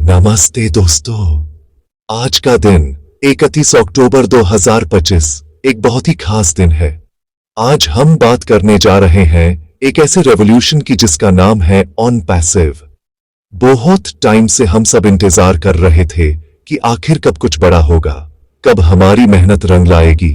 नमस्ते दोस्तों। आज का दिन 31 अक्टूबर 2025 एक बहुत ही खास दिन है। आज हम बात करने जा रहे हैं एक ऐसे रेवोल्यूशन की जिसका नाम है ऑन पैसिव। बहुत टाइम से हम सब इंतजार कर रहे थे कि आखिर कब कुछ बड़ा होगा, कब हमारी मेहनत रंग लाएगी।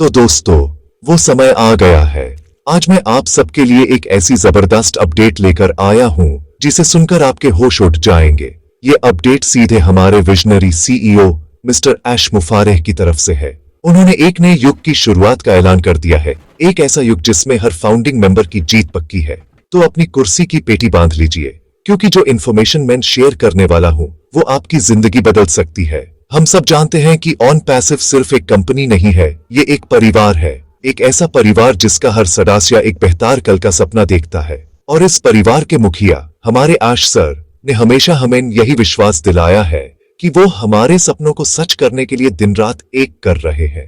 तो दोस्तों, वो समय आ गया है। आज मैं आप सबके लिए एक ऐसी जबरदस्त अपडेट लेकर आया हूं जिसे सुनकर आपके होश उठ जाएंगे। ये अपडेट सीधे हमारे विजनरी सीईओ मिस्टर ऐश मुफारेह की तरफ से है। उन्होंने एक नए युग की शुरुआत का ऐलान कर दिया है, एक ऐसा युग जिसमें हर फाउंडिंग मेंबर की जीत पक्की है। तो अपनी कुर्सी की पेटी बांध लीजिए, क्योंकि जो इन्फॉर्मेशन मैं शेयर करने वाला हूं वो आपकी जिंदगी बदल सकती है। हम सब जानते हैं कि ऑन पैसिव सिर्फ एक कंपनी नहीं है, ये एक परिवार है। एक ऐसा परिवार जिसका हर सदस्य एक बेहतर कल का सपना देखता है। और इस परिवार के मुखिया हमारे ऐश सर ने हमेशा हमें यही विश्वास दिलाया है कि वो हमारे सपनों को सच करने के लिए दिन रात एक कर रहे हैं।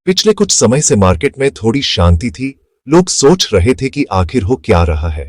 पिछले कुछ समय से मार्केट में थोड़ी शांति थी। लोग सोच रहे थे कि आखिर हो क्या रहा है।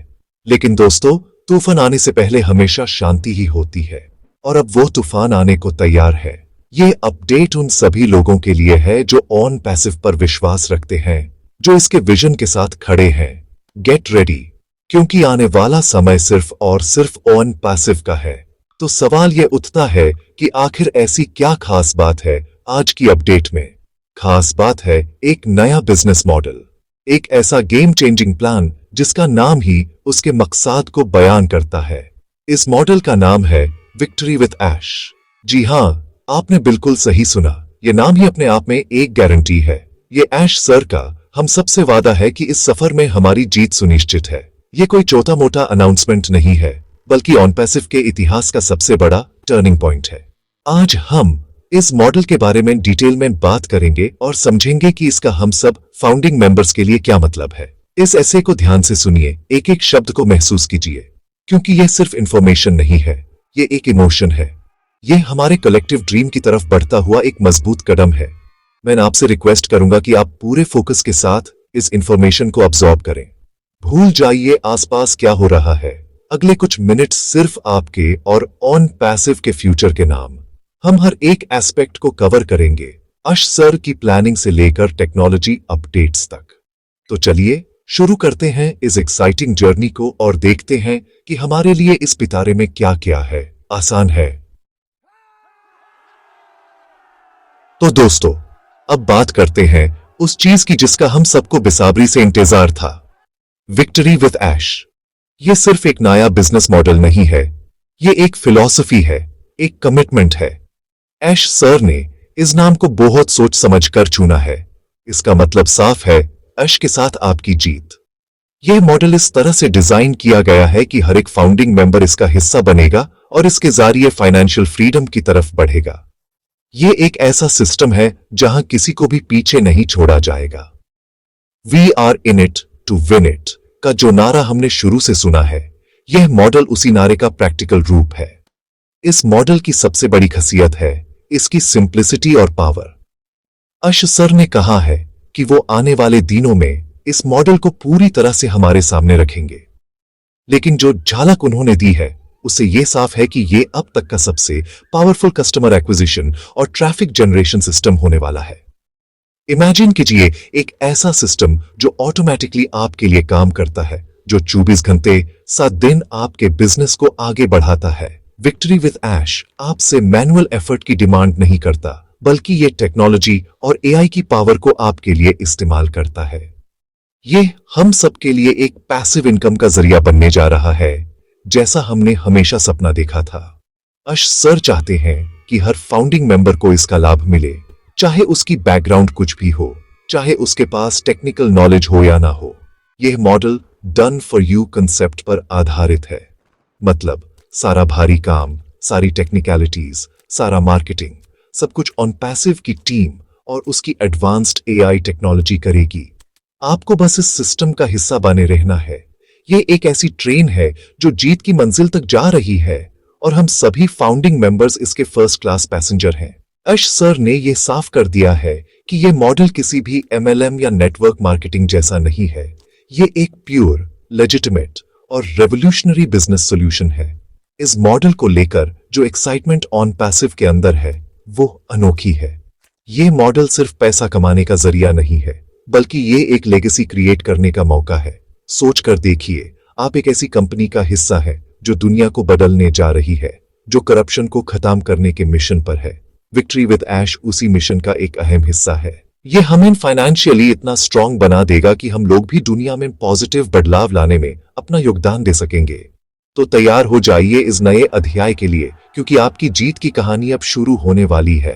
लेकिन दोस्तों, तूफान आने से पहले हमेशा शांति ही होती है, और अब वो तूफान आने को तैयार है। ये अपडेट उन सभी लोगों के लिए है जो ऑन पैसिव पर विश्वास रखते हैं, जो इसके विजन के साथ खड़े हैं। गेट रेडी, क्योंकि आने वाला समय सिर्फ और सिर्फ ऑन पैसिव का है। तो सवाल यह उठता है कि आखिर ऐसी क्या खास बात है आज की अपडेट में। खास बात है एक नया बिजनेस मॉडल, एक ऐसा गेम चेंजिंग प्लान जिसका नाम ही उसके मकसद को बयान करता है। इस मॉडल का नाम है विक्ट्री विद ऐश। जी हाँ, आपने बिल्कुल सही सुना। यह नाम ही अपने आप में एक गारंटी है। ये ऐश सर का हम सबसे वादा है कि इस सफर में हमारी जीत सुनिश्चित है। ये कोई छोटा मोटा अनाउंसमेंट नहीं है, बल्कि ऑन पैसिव के इतिहास का सबसे बड़ा टर्निंग पॉइंट है। आज हम इस मॉडल के बारे में डिटेल में बात करेंगे और समझेंगे कि इसका हम सब फाउंडिंग मेंबर्स के लिए क्या मतलब है। इस ऐसे को ध्यान से सुनिए, एक एक शब्द को महसूस कीजिए, क्योंकि यह सिर्फ इंफॉर्मेशन नहीं है, ये एक इमोशन है। यह हमारे कलेक्टिव ड्रीम की तरफ बढ़ता हुआ एक मजबूत कदम है। मैं आपसे रिक्वेस्ट करूंगा कि आप पूरे फोकस के साथ इस इंफॉर्मेशन को अब्सॉर्ब करें। भूल जाइए आसपास क्या हो रहा है। अगले कुछ मिनट सिर्फ आपके और ऑन पैसिव के फ्यूचर के नाम। हम हर एक एस्पेक्ट को कवर करेंगे, ऐश सर की प्लानिंग से लेकर टेक्नोलॉजी अपडेट्स तक। तो चलिए शुरू करते हैं इस एक्साइटिंग जर्नी को और देखते हैं कि हमारे लिए इस पिटारे में क्या क्या है। आसान है। तो दोस्तों, अब बात करते हैं उस चीज की जिसका हम सबको बेसब्री से इंतजार था, विक्ट्री विद ऐश। ये सिर्फ एक नया बिजनेस मॉडल नहीं है, ये एक फिलॉसफी है, एक कमिटमेंट है। ऐश सर ने इस नाम को बहुत सोच समझ कर चुना है। इसका मतलब साफ है, ऐश के साथ आपकी जीत। यह मॉडल इस तरह से डिजाइन किया गया है कि हर एक फाउंडिंग मेंबर इसका हिस्सा बनेगा और इसके जरिए फाइनेंशियल फ्रीडम की तरफ बढ़ेगा। ये एक ऐसा सिस्टम है जहां किसी को भी पीछे नहीं छोड़ा जाएगा। We are in it to win it का जो नारा हमने शुरू से सुना है, यह मॉडल उसी नारे का प्रैक्टिकल रूप है। इस मॉडल की सबसे बड़ी खासियत है इसकी सिंप्लिसिटी और पावर। ऐश सर ने कहा है कि वो आने वाले दिनों में इस मॉडल को पूरी तरह से हमारे सामने रखेंगे, लेकिन जो झलक उन्होंने दी है उससे यह साफ है कि यह अब तक का सबसे पावरफुल कस्टमर एक्विजिशन और ट्रैफिक जनरेशन सिस्टम होने वाला है। इमेजिन कीजिए एक ऐसा सिस्टम जो ऑटोमेटिकली आपके लिए काम करता है, जो 24 घंटे 7 दिन आपके बिजनेस को आगे बढ़ाता है। विक्ट्री विद ऐश आपसे मैनुअल एफर्ट की डिमांड नहीं करता, बल्कि ये टेक्नोलॉजी और एआई की पावर को आपके लिए इस्तेमाल करता है। ये हम सबके लिए एक पैसिव इनकम का जरिया बनने जा रहा है, जैसा हमने हमेशा सपना देखा था। ऐश सर चाहते हैं कि हर फाउंडिंग मेंबर को इसका लाभ मिले, चाहे उसकी बैकग्राउंड कुछ भी हो, चाहे उसके पास टेक्निकल नॉलेज हो या ना हो। यह model done for you concept पर आधारित है। मतलब सारा भारी काम, सारी टेक्निकलिटीज, सारा मार्केटिंग, सब कुछ ऑन पैसिव की टीम और उसकी एडवांस्ड एआई टेक्नोलॉजी करेगी। आपको बस इस सिस्टम का हिस्सा बने रहना है। यह एक ऐसी ट्रेन है जो जीत की मंजिल तक जा रही है, और हम सभी फाउंडिंग मेंबर्स इसके फर्स्ट क्लास पैसेंजर हैं। ऐश सर ने यह साफ कर दिया है कि यह मॉडल किसी भी एमएलएम या नेटवर्क मार्केटिंग जैसा नहीं है। यह एक प्योर, लेजिटिमेट और रेवोल्यूशनरी बिजनेस सॉल्यूशन है। इस मॉडल को लेकर जो एक्साइटमेंट ऑन पैसिव के अंदर है वो अनोखी है। ये मॉडल सिर्फ पैसा कमाने का जरिया नहीं है, बल्कि ये एक लेगेसी क्रिएट करने का मौका है। सोच कर देखिए, आप एक ऐसी कंपनी का हिस्सा है जो दुनिया को बदलने जा रही है, जो करप्शन को खत्म करने के मिशन पर है। विक्ट्री विद ऐश उसी मिशन का एक अहम हिस्सा है। ये हमें फाइनेंशियली इतना स्ट्रांग बना देगा कि हम लोग भी दुनिया में पॉजिटिव बदलाव लाने में अपना योगदान दे सकेंगे। तो तैयार हो जाइए इस नए अध्याय के लिए, क्योंकि आपकी जीत की कहानी अब शुरू होने वाली है।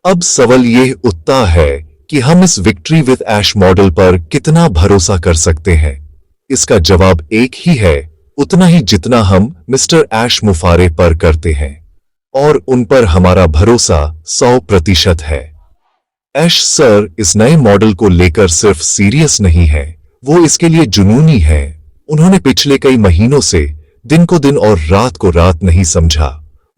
अब सवाल ये उठता है कि हम इस विक्ट्री विद ऐश मॉडल पर कितना भरोसा कर सकते हैं। इसका जवाब एक ही है, उतना ही जितना हम मिस्टर ऐश मुफारे पर करते हैं, और उन पर हमारा भरोसा 100% है। ऐश सर इस नए मॉडल को लेकर सिर्फ सीरियस नहीं है, वो इसके लिए जुनूनी है। उन्होंने पिछले कई महीनों से दिन को दिन और रात को रात नहीं समझा।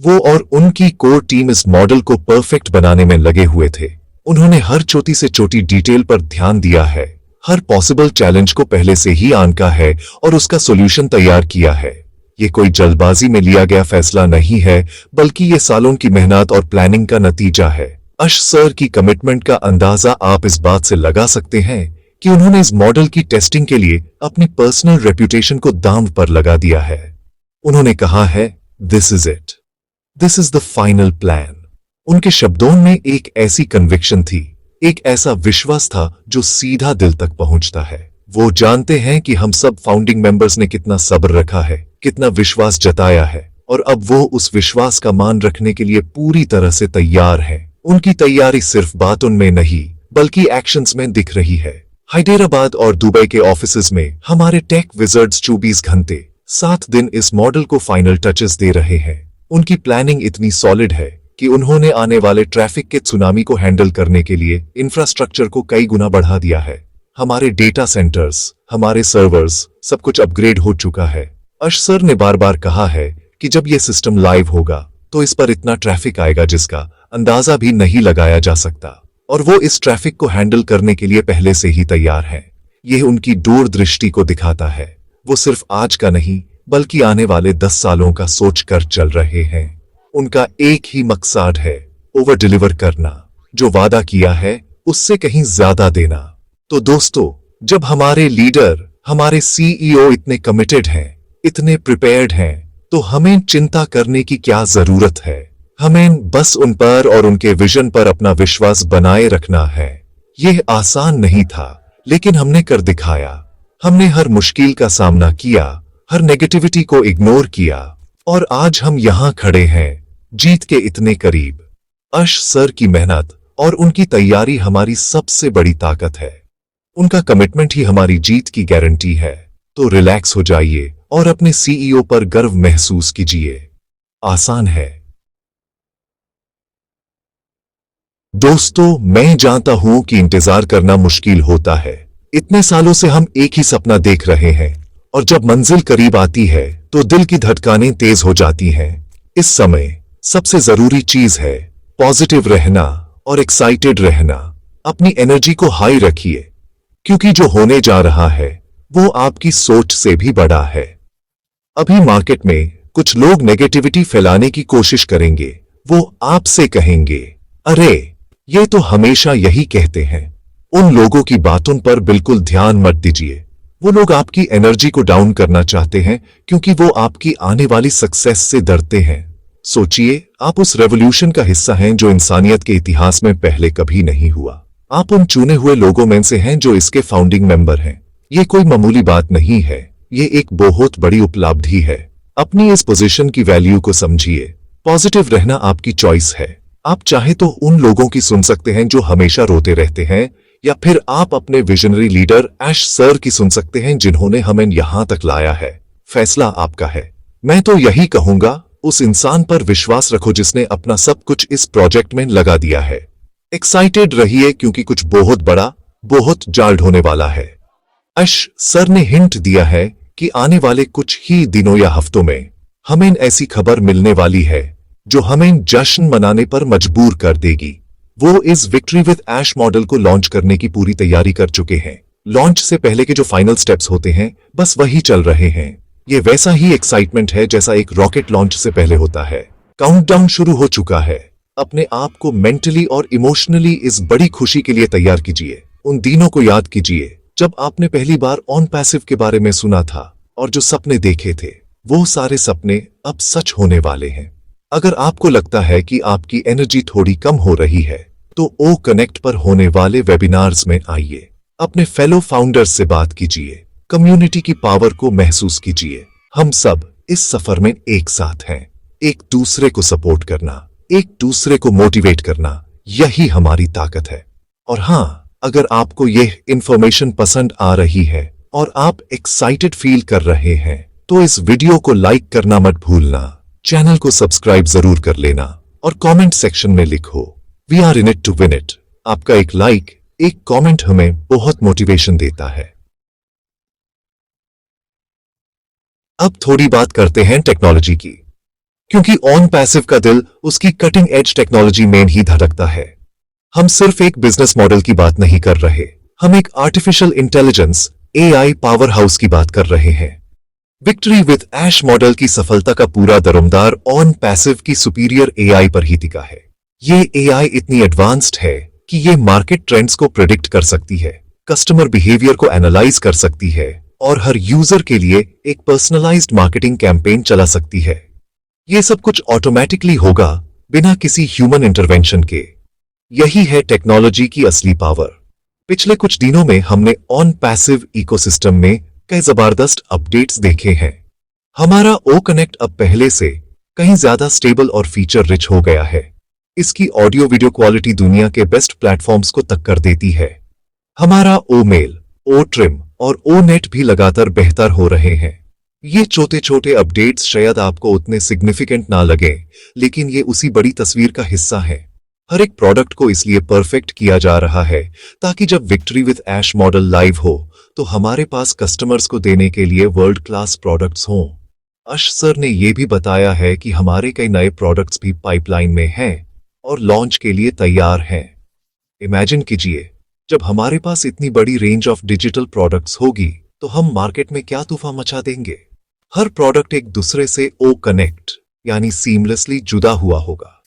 वो और उनकी कोर टीम इस मॉडल को परफेक्ट बनाने में लगे हुए थे। उन्होंने हर छोटी से छोटी डिटेल पर ध्यान दिया है, हर पॉसिबल चैलेंज को पहले से ही आंका है और उसका सॉल्यूशन तैयार किया है। ये कोई जल्दबाजी में लिया गया फैसला नहीं है, बल्कि ये सालों की मेहनत और प्लानिंग का नतीजा है। ऐश सर की कमिटमेंट का अंदाजा आप इस बात से लगा सकते हैं कि उन्होंने इस मॉडल की टेस्टिंग के लिए अपनी पर्सनल रेप्यूटेशन को दांव पर लगा दिया है। उन्होंने कहा है, this is it, this is the final plan. उनके शब्दों में एक ऐसी कन्विक्शन थी, एक ऐसा विश्वास था जो सीधा दिल तक पहुंचता है। वो जानते हैं कि हम सब फाउंडिंग मेंबर्स ने कितना सब्र रखा है, कितना विश्वास जताया है, और अब वो उस विश्वास का मान रखने के लिए पूरी तरह से तैयार है। उनकी तैयारी सिर्फ बातों में नहीं, बल्कि एक्शंस में दिख रही है। हैदराबाद और दुबई के ऑफिसेज में हमारे टेक विजर्ड्स 24 घंटे 7 दिन इस मॉडल को फाइनल टचेस दे रहे हैं। उनकी प्लानिंग इतनी सॉलिड है कि उन्होंने आने वाले ट्रैफिक के सुनामी को हैंडल करने के लिए इंफ्रास्ट्रक्चर को कई गुना बढ़ा दिया है। हमारे डेटा सेंटर्स, हमारे सर्वर्स, सब कुछ अपग्रेड हो चुका है। ऐश सर ने बार बार कहा है कि जब यह सिस्टम लाइव होगा तो इस पर इतना ट्रैफिक आएगा जिसका अंदाजा भी नहीं लगाया जा सकता, और वो इस ट्रैफिक को हैंडल करने के लिए पहले से ही तैयार है। यह उनकी दूरदृष्टि को दिखाता है। वो सिर्फ आज का नहीं, बल्कि आने वाले 10 सालों का सोच कर चल रहे हैं। उनका एक ही मकसद है, ओवर डिलीवर करना। जो वादा किया है उससे कहीं ज्यादा देना। तो दोस्तों, जब हमारे लीडर, हमारे सीईओ इतने कमिटेड हैं, इतने प्रिपेयर्ड हैं, तो हमें चिंता करने की क्या जरूरत है। हमें बस उन पर और उनके विजन पर अपना विश्वास बनाए रखना है। यह आसान नहीं था, लेकिन हमने कर दिखाया। हमने हर मुश्किल का सामना किया, हर नेगेटिविटी को इग्नोर किया, और आज हम यहां खड़े हैं, जीत के इतने करीब। ऐश सर की मेहनत और उनकी तैयारी हमारी सबसे बड़ी ताकत है। उनका कमिटमेंट ही हमारी जीत की गारंटी है। तो रिलैक्स हो जाइए और अपने सीईओ पर गर्व महसूस कीजिए। आसान है। दोस्तों, मैं जानता हूं कि इंतजार करना मुश्किल होता है। इतने सालों से हम एक ही सपना देख रहे हैं, और जब मंजिल करीब आती है तो दिल की धड़कनें तेज हो जाती हैं। इस समय सबसे जरूरी चीज है पॉजिटिव रहना और एक्साइटेड रहना। अपनी एनर्जी को हाई रखिए, क्योंकि जो होने जा रहा है वो आपकी सोच से भी बड़ा है। अभी मार्केट में कुछ लोग नेगेटिविटी फैलाने की कोशिश करेंगे। वो आपसे कहेंगे, अरे ये तो हमेशा यही कहते हैं। उन लोगों की बातों पर बिल्कुल ध्यान मत दीजिए। वो लोग आपकी एनर्जी को डाउन करना चाहते हैं, क्योंकि वो आपकी आने वाली सक्सेस से डरते हैं। सोचिए, आप उस रेवोल्यूशन का हिस्सा हैं जो इंसानियत के इतिहास में पहले कभी नहीं हुआ। आप उन चुने हुए लोगों में से हैं जो इसके फाउंडिंग मेंबर हैं। ये कोई मामूली बात नहीं है, ये एक बहुत बड़ी उपलब्धि है। अपनी इस पोजीशन की वैल्यू को समझिए। पॉजिटिव रहना आपकी चॉइस है। आप चाहे तो उन लोगों की सुन सकते हैं जो हमेशा रोते रहते हैं, या फिर आप अपने विजनरी लीडर ऐश सर की सुन सकते हैं जिन्होंने हमें यहां तक लाया है। फैसला आपका है। मैं तो यही कहूंगा, उस इंसान पर विश्वास रखो जिसने अपना सब कुछ इस प्रोजेक्ट में लगा दिया है। एक्साइटेड रहिए, क्योंकि कुछ बहुत बड़ा, बहुत जल्द होने वाला है। ऐश सर ने हिंट दिया है कि आने वाले कुछ ही दिनों या हफ्तों में हमें ऐसी खबर मिलने वाली है जो हमें जश्न मनाने पर मजबूर कर देगी। वो इस विक्ट्री विद ऐश मॉडल को लॉन्च करने की पूरी तैयारी कर चुके हैं। लॉन्च से पहले के जो फाइनल स्टेप्स होते हैं बस वही चल रहे हैं। ये वैसा ही एक्साइटमेंट है जैसा एक रॉकेट लॉन्च से पहले होता है। काउंटडाउन शुरू हो चुका है। अपने आप को मेंटली और इमोशनली इस बड़ी खुशी के लिए तैयार कीजिए। उन दिनों को याद कीजिए जब आपने पहली बार ऑन पैसिव के बारे में सुना था और जो सपने देखे थे वो सारे सपने अब सच होने वाले हैं। अगर आपको लगता है कि आपकी एनर्जी थोड़ी कम हो रही है तो ओ कनेक्ट पर होने वाले वेबिनार्स में आइए, अपने फेलो फाउंडर्स से बात कीजिए, कम्युनिटी की पावर को महसूस कीजिए। हम सब इस सफर में एक साथ हैं। एक दूसरे को सपोर्ट करना, एक दूसरे को मोटिवेट करना, यही हमारी ताकत है। और हाँ, अगर आपको यह इंफॉर्मेशन पसंद आ रही है और आप एक्साइटेड फील कर रहे हैं तो इस वीडियो को लाइक करना मत भूलना, चैनल को सब्सक्राइब जरूर कर लेना और कमेंट सेक्शन में लिखो we are in it to win it. आपका एक लाइक, एक कमेंट हमें बहुत मोटिवेशन देता है। अब थोड़ी बात करते हैं टेक्नोलॉजी की, क्योंकि ऑन पैसिव का दिल उसकी कटिंग एज टेक्नोलॉजी में ही धड़कता है। हम सिर्फ एक बिजनेस मॉडल की बात नहीं कर रहे, हम एक artificial intelligence AI power house की बात कर रहे हैं। विक्ट्री विद ऐश मॉडल की सफलता का पूरा दरोमदार ऑन पैसिव की सुपीरियर एआई पर ही टिका है। ये एआई इतनी एडवांस्ड है कि ये मार्केट ट्रेंड्स को प्रेडिक्ट कर सकती है, कस्टमर बिहेवियर को एनालाइज कर सकती है और हर यूजर के लिए एक पर्सनलाइज्ड मार्केटिंग कैंपेन चला सकती है। ये सब कुछ ऑटोमेटिकली होगा बिना किसी ह्यूमन इंटरवेंशन के। यही है टेक्नोलॉजी की असली पावर। पिछले कुछ दिनों में हमने ऑन पैसिव इकोसिस्टम में कई जबरदस्त अपडेट्स देखे हैं। हमारा ओ कनेक्ट अब पहले से कहीं ज्यादा स्टेबल और फीचर रिच हो गया है। इसकी ऑडियो वीडियो क्वालिटी दुनिया के बेस्ट प्लेटफॉर्म्स को टक्कर देती है। हमारा ओ मेल, ओ ट्रिम और ओ नेट भी लगातार बेहतर हो रहे हैं। ये छोटे छोटे अपडेट्स शायद आपको उतने सिग्निफिकेंट ना लगे, लेकिन ये उसी बड़ी तस्वीर का हिस्सा है। हर एक प्रोडक्ट को इसलिए परफेक्ट किया जा रहा है ताकि जब victory with ash model live हो तो हमारे पास कस्टमर्स को देने के लिए वर्ल्ड क्लास प्रोडक्ट्स हों। अश सर ने यह भी बताया है कि हमारे कई नए प्रोडक्ट्स भी पाइपलाइन में हैं और लॉन्च के लिए तैयार हैं। इमेजिन कीजिए, जब हमारे पास इतनी बड़ी रेंज ऑफ डिजिटल प्रोडक्ट्स होगी तो हम मार्केट में क्या तूफान मचा देंगे। हर प्रोडक्ट एक दूसरे से ओ कनेक्ट यानी सीमलेसली जुदा हुआ होगा।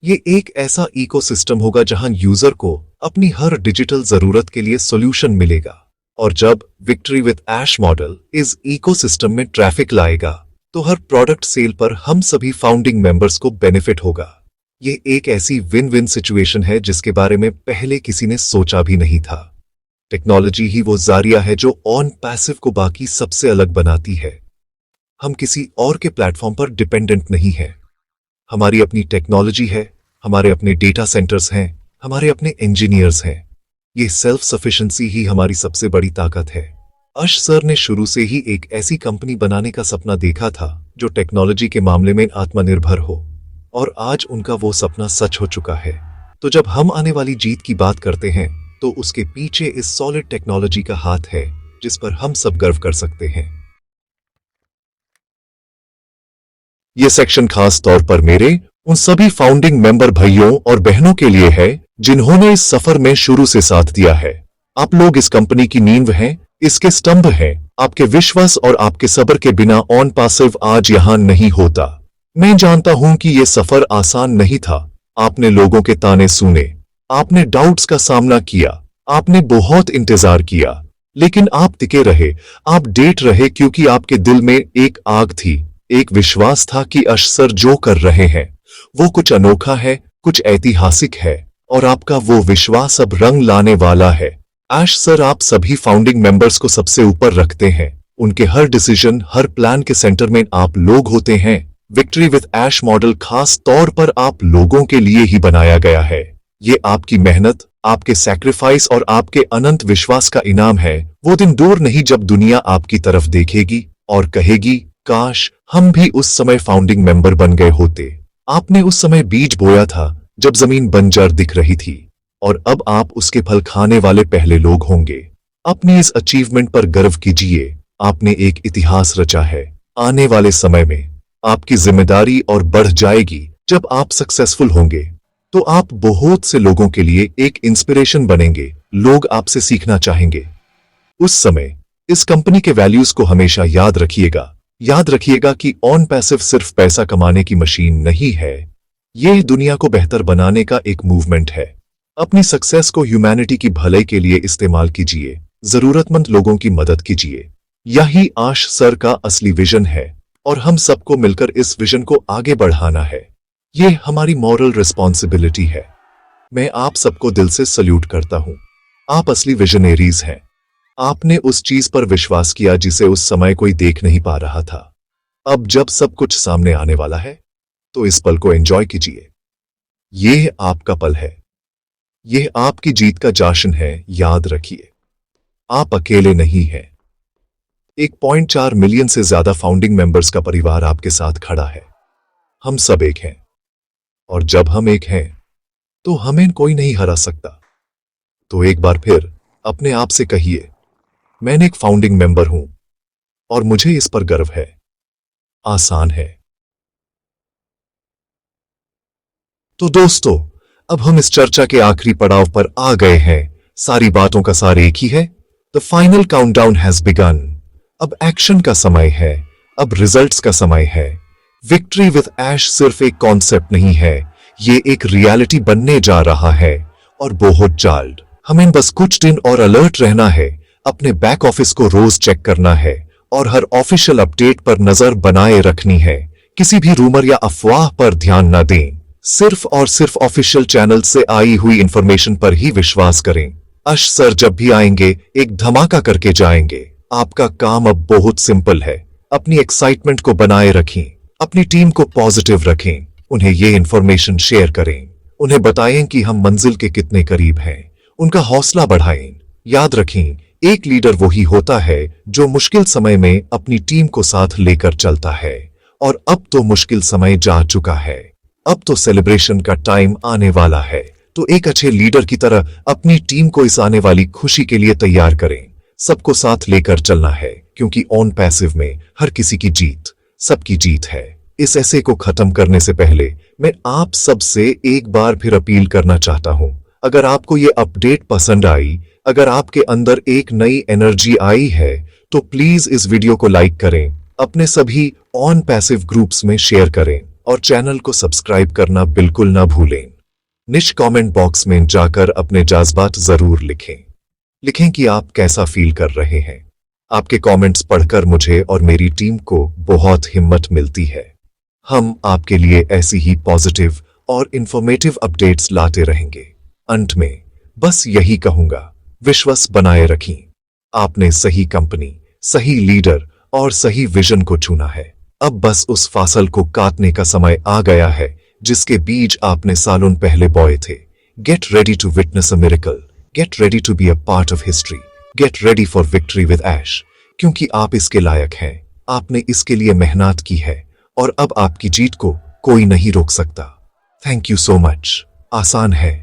ये एक ऐसा इकोसिस्टम होगा जहां यूजर को अपनी हर डिजिटल जरूरत के लिए सॉल्यूशन मिलेगा। और जब विक्ट्री विद ऐश मॉडल इस इकोसिस्टम में ट्रैफिक लाएगा तो हर प्रोडक्ट सेल पर हम सभी फाउंडिंग मेंबर्स को बेनिफिट होगा। ये एक ऐसी विन विन सिचुएशन है जिसके बारे में पहले किसी ने सोचा भी नहीं था। टेक्नोलॉजी ही वो जारिया है जो ऑन पैसिव को बाकी सबसे अलग बनाती है। हम किसी और के प्लेटफॉर्म पर डिपेंडेंट नहीं है। हमारी अपनी टेक्नोलॉजी है, हमारे अपने डेटा सेंटर्स हैं, हमारे अपने इंजीनियर्स हैं। ये सेल्फ सफिशिएंसी ही हमारी सबसे बड़ी ताकत है। अश सर ने शुरू से ही एक ऐसी कंपनी बनाने का सपना देखा था जो टेक्नोलॉजी के मामले में आत्मनिर्भर हो, और आज उनका वो सपना सच हो चुका है। तो जब हम आने वाली जीत की बात करते हैं तो उसके पीछे इस सॉलिड टेक्नोलॉजी का हाथ है जिस पर हम सब गर्व कर सकते हैं। ये सेक्शन खास तौर पर मेरे उन सभी फाउंडिंग मेंबर भाइयों और बहनों के लिए है जिन्होंने इस सफर में शुरू से साथ दिया है। आप लोग इस कंपनी की नींव हैं, इसके स्तंभ हैं। आपके विश्वास और आपके सब्र के बिना ऑन पैसिव आज यहां नहीं होता। मैं जानता हूं कि यह सफर आसान नहीं था। आपने लोगों के ताने सुने, आपने डाउट्स का सामना किया, आपने बहुत इंतजार किया, लेकिन आप टिके रहे, आप डेट रहे क्योंकि आपके दिल में एक आग थी, एक विश्वास था कि अश सर जो कर रहे हैं वो कुछ अनोखा है, कुछ ऐतिहासिक है, और आपका वो विश्वास अब रंग लाने वाला है। ऐश सर आप सभी फाउंडिंग मेंबर्स को सबसे ऊपर रखते हैं। उनके हर डिसीजन, हर प्लान के सेंटर में आप लोग होते हैं। विक्ट्री विद ऐश मॉडल खास तौर पर आप लोगों के लिए ही बनाया गया है। ये आपकी मेहनत, आपके सैक्रिफाइस और आपके अनंत विश्वास का इनाम है। वो दिन दूर नहीं जब दुनिया आपकी तरफ देखेगी और कहेगी, काश हम भी उस समय फाउंडिंग मेंबर बन गए होते। आपने उस समय बीज बोया था जब जमीन बंजर दिख रही थी, और अब आप उसके फल खाने वाले पहले लोग होंगे। अपनी इस अचीवमेंट पर गर्व कीजिए। आपने एक इतिहास रचा है। आने वाले समय में आपकी जिम्मेदारी और बढ़ जाएगी। जब आप सक्सेसफुल होंगे तो आप बहुत से लोगों के लिए एक इंस्पिरेशन बनेंगे। लोग आपसे सीखना चाहेंगे। उस समय इस कंपनी के वैल्यूज को हमेशा याद रखिएगा। याद रखिएगा कि ऑन पैसिव सिर्फ पैसा कमाने की मशीन नहीं है, ये दुनिया को बेहतर बनाने का एक मूवमेंट है। अपनी सक्सेस को ह्यूमैनिटी की भलाई के लिए इस्तेमाल कीजिए, जरूरतमंद लोगों की मदद कीजिए। यही आश सर का असली विजन है और हम सबको मिलकर इस विजन को आगे बढ़ाना है। ये हमारी मॉरल रिस्पॉन्सिबिलिटी है। मैं आप सबको दिल से सल्यूट करता हूं। आप असली विजनरीज हैं। आपने उस चीज पर विश्वास किया जिसे उस समय कोई देख नहीं पा रहा था। अब जब सब कुछ सामने आने वाला है तो इस पल को एंजॉय कीजिए। यह आपका पल है, यह आपकी जीत का जश्न है। याद रखिए, आप अकेले नहीं हैं। 1.4 मिलियन से ज्यादा फाउंडिंग मेंबर्स का परिवार आपके साथ खड़ा है। हम सब एक हैं और जब हम एक हैं तो हमें कोई नहीं हरा सकता। तो एक बार फिर अपने आप से कहिए, मैं एक फाउंडिंग मेंबर हूं और मुझे इस पर गर्व है। आसान है। तो दोस्तों, अब हम इस चर्चा के आखिरी पड़ाव पर आ गए हैं। सारी बातों का सार एक ही है। The final countdown has begin. अब एक्शन का समय है, अब रिजल्ट्स का समय है। विक्ट्री विद ऐश सिर्फ एक कॉन्सेप्ट नहीं है, ये एक रियलिटी बनने जा रहा है और बहुत जल्द। हमें बस कुछ दिन और अलर्ट रहना है, अपने बैक ऑफिस को रोज चेक करना है और हर ऑफिशियल अपडेट पर नजर बनाए रखनी है। किसी भी रूमर या अफवाह पर ध्यान न दें, सिर्फ और सिर्फ ऑफिशियल चैनल से आई हुई इंफॉर्मेशन पर ही विश्वास करें। अश सर जब भी आएंगे एक धमाका करके जाएंगे। आपका काम अब बहुत सिंपल है। अपनी एक्साइटमेंट को बनाए रखें, अपनी टीम को पॉजिटिव रखें, उन्हें ये इंफॉर्मेशन शेयर करें, उन्हें बताएं कि हम मंजिल के कितने करीब हैं, उनका हौसला बढ़ाएं। याद रखें, एक लीडर वही होता है जो मुश्किल समय में अपनी टीम को साथ लेकर चलता है। और अब तो मुश्किल समय जा चुका है, अब तो सेलिब्रेशन का टाइम आने वाला है। तो एक अच्छे लीडर की तरह अपनी टीम को इस आने वाली खुशी के लिए तैयार करें। सबको साथ लेकर चलना है, क्योंकि ऑन पैसिव में हर किसी की जीत सबकी जीत है। इस ऐसे को खत्म करने से पहले मैं आप सबसे एक बार फिर अपील करना चाहता हूं, अगर आपको ये अपडेट पसंद आई, अगर आपके अंदर एक नई एनर्जी आई है, तो प्लीज इस वीडियो को लाइक करें, अपने सभी ऑन पैसिव ग्रुप्स में शेयर करें और चैनल को सब्सक्राइब करना बिल्कुल ना भूलें। निश कमेंट बॉक्स में जाकर अपने जज्बात जरूर लिखें। लिखें कि आप कैसा फील कर रहे हैं। आपके कमेंट्स पढ़कर मुझे और मेरी टीम को बहुत हिम्मत मिलती है। हम आपके लिए ऐसी ही पॉजिटिव और इंफॉर्मेटिव अपडेट्स लाते रहेंगे। अंत में बस यही कहूंगा, विश्वास बनाए रखें। आपने सही कंपनी, सही लीडर और सही विजन को चुना है। अब बस उस फसल को काटने का समय आ गया है जिसके बीज आपने सालों पहले बोए थे। Get ready to witness a miracle, get ready to be a part of history, get ready for victory with Ash, क्योंकि आप इसके लायक हैं। आपने इसके लिए मेहनत की है और अब आपकी जीत को कोई नहीं रोक सकता। Thank you so much. आसान है।